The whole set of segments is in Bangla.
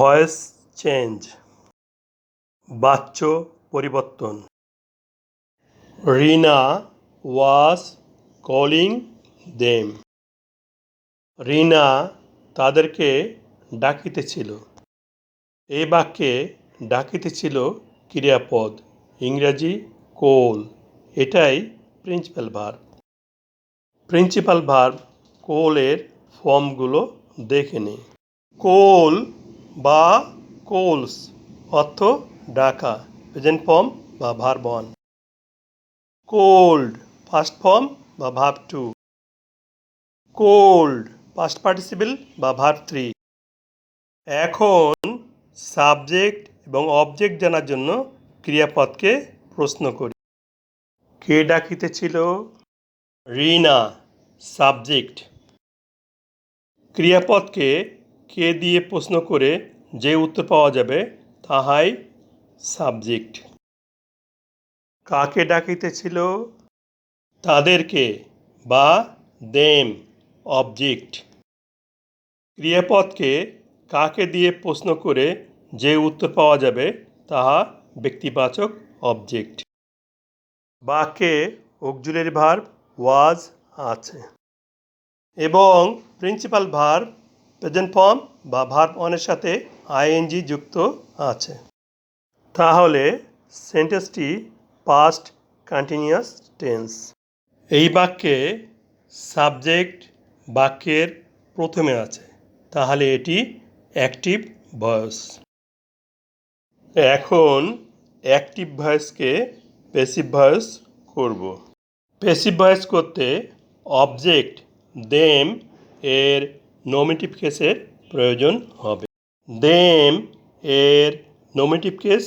ভয়েস চেঞ্জ, বাচ্য পরিবর্তন। রিনা ওয়াজ কলিং দেম। রিনা তাদেরকে ডাকিতেছিল। এই বাক্যে ডাকিতেছিল ক্রিয়াপদ, ইংরাজি কোল। এটাই প্রিন্সিপাল ভার্ব। প্রিন্সিপাল ভার্ব কোলের ফর্মগুলো দেখে নিই। কোল বা কোলস অর্থ ডাকা, প্রেজেন্ট ফর্ম বা ভার্ব 1। কোল্ড ফার্স্ট ফর্ম বা ভার্ব 2। কোল্ড পাস্ট পার্টিসিপল বা ভার্ব 3। এখন সাবজেক্ট এবং অবজেক্ট জানার জন্য ক্রিয়াপদকে প্রশ্ন করি। কে ডাকিতেছিল? রিনা, সাবজেক্ট। ক্রিয়াপদকে কে দিয়ে প্রশ্ন করে যে উত্তর পাওয়া যাবে তাহাই সাবজেক্ট। কাকে ডাকিতেছিল? তাদেরকে বা দেম, অবজেক্ট। ক্রিয়াপদকে কাকে দিয়ে প্রশ্ন করে যে উত্তর পাওয়া যাবে তাহা ব্যক্তিবাচক, অবজেক্ট। বাক্যে অক্সিলারি ভার্ব ওয়াজ আছে এবং প্রিন্সিপাল ভার্ব প্রেজেন্ট ফর্ম বা ভার্ব 1 এর সাথে আইএনজি যুক্ত আছে। তাহলে সেন্টেন্সটি পাস্ট কন্টিনিউয়াস টেন্স। এই বাক্যে সাবজেক্ট বাক্যের প্রথমে আছে, তাহলে এটি অ্যাক্টিভ ভয়েস। এখন অ্যাক্টিভ ভয়েসকে প্যাসিভ ভয়েস করব। প্যাসিভ ভয়েস করতে অবজেক্ট দেম এর নমিনেটিভ কেসের প্রয়োজন হবে। দেম এর নমিনেটিভ কেস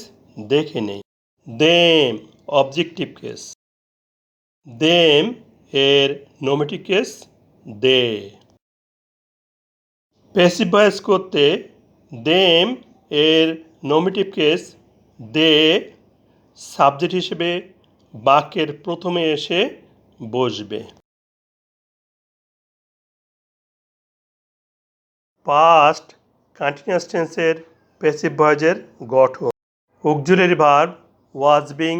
দেখে নেই। Them objective case. দেম এর নমিনেটিভ কেস দে। প্যাসিভ ভয়েস করতে দেম এর নমিনেটিভ কেস দে সাবজেক্ট হিসেবে বাক্যের প্রথমে এসে বসবে। পাস্ট কন্টিনিউয়াস টেন্সের প্যাসিভ ভয়েসের গঠন। অক্সিলারি ভার্ব ওয়াজ বিং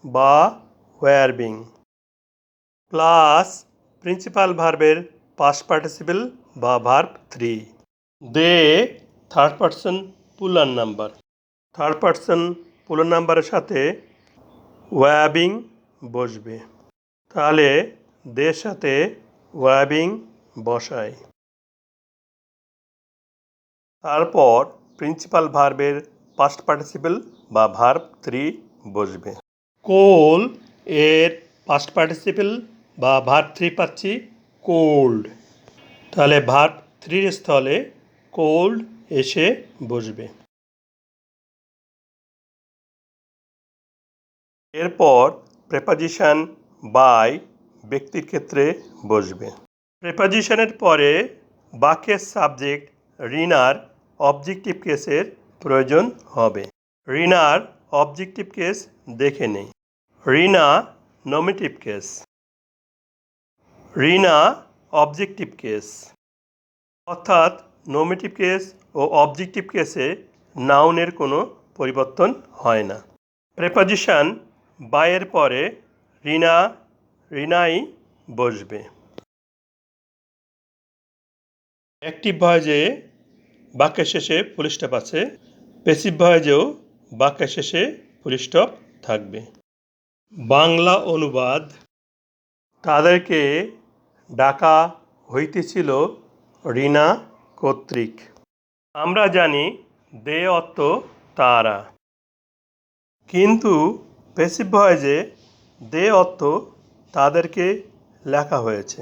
বা ওয়্যার বিং প্লাস প্রিন্সিপাল ভার্বের পাস্ট পার্টিসিপল বা verb 3। They third person plural number. Third person plural নাম্বারের সাথে ওয়াবিং বসবে, তাহলে দের সাথে ওয়াবিং বসায়। তারপর প্রিন্সিপাল ভার্বের পাস্ট পার্টিসিপল বা ভার্ব 3 বসবে। কোল এর পাস্ট পার্টিসিপল বা ভার্ব 3 পাচ্ছি কোল্ড, তাহলে ভার্ব 3 এর স্থলে কোল্ড এসে বসবে। এরপর প্রেপোজিশন বাই ব্যক্তির ক্ষেত্রে বসবে। প্রেপোজিশনের পরে বাক্যের সাবজেক্ট রিনার অবজেক্টিভ কেসের প্রয়োজন হবে। রিনার অবজেক্টিভ কেস দেখে নেই। রিনা নমিনেটিভ কেস। রিনা অবজেক্টিভ কেস, অর্থাৎ নমিনেটিভ কেস ও অবজেক্টিভ কেসে নাউনের কোনো পরিবর্তন হয় না। প্রেপোজিশন বাইয়ের পরে রিনা, রিনাই বসবে। অ্যাক্টিভ ভয়েসে বাক্যের শেষে ফুল স্টপ আছে। প্যাসিভ ভয়েসেও বাক্যের শেষে ফুল স্টপ থাকবে। বাংলা অনুবাদ। তাদেরকে ডাকা হইতেছিল রিনা কর্তৃক। আমরা জানি দে অর্থ তারা, কিন্তু প্যাসিভ ভয়েসে দে অর্থ তাদেরকে লেখা হয়েছে।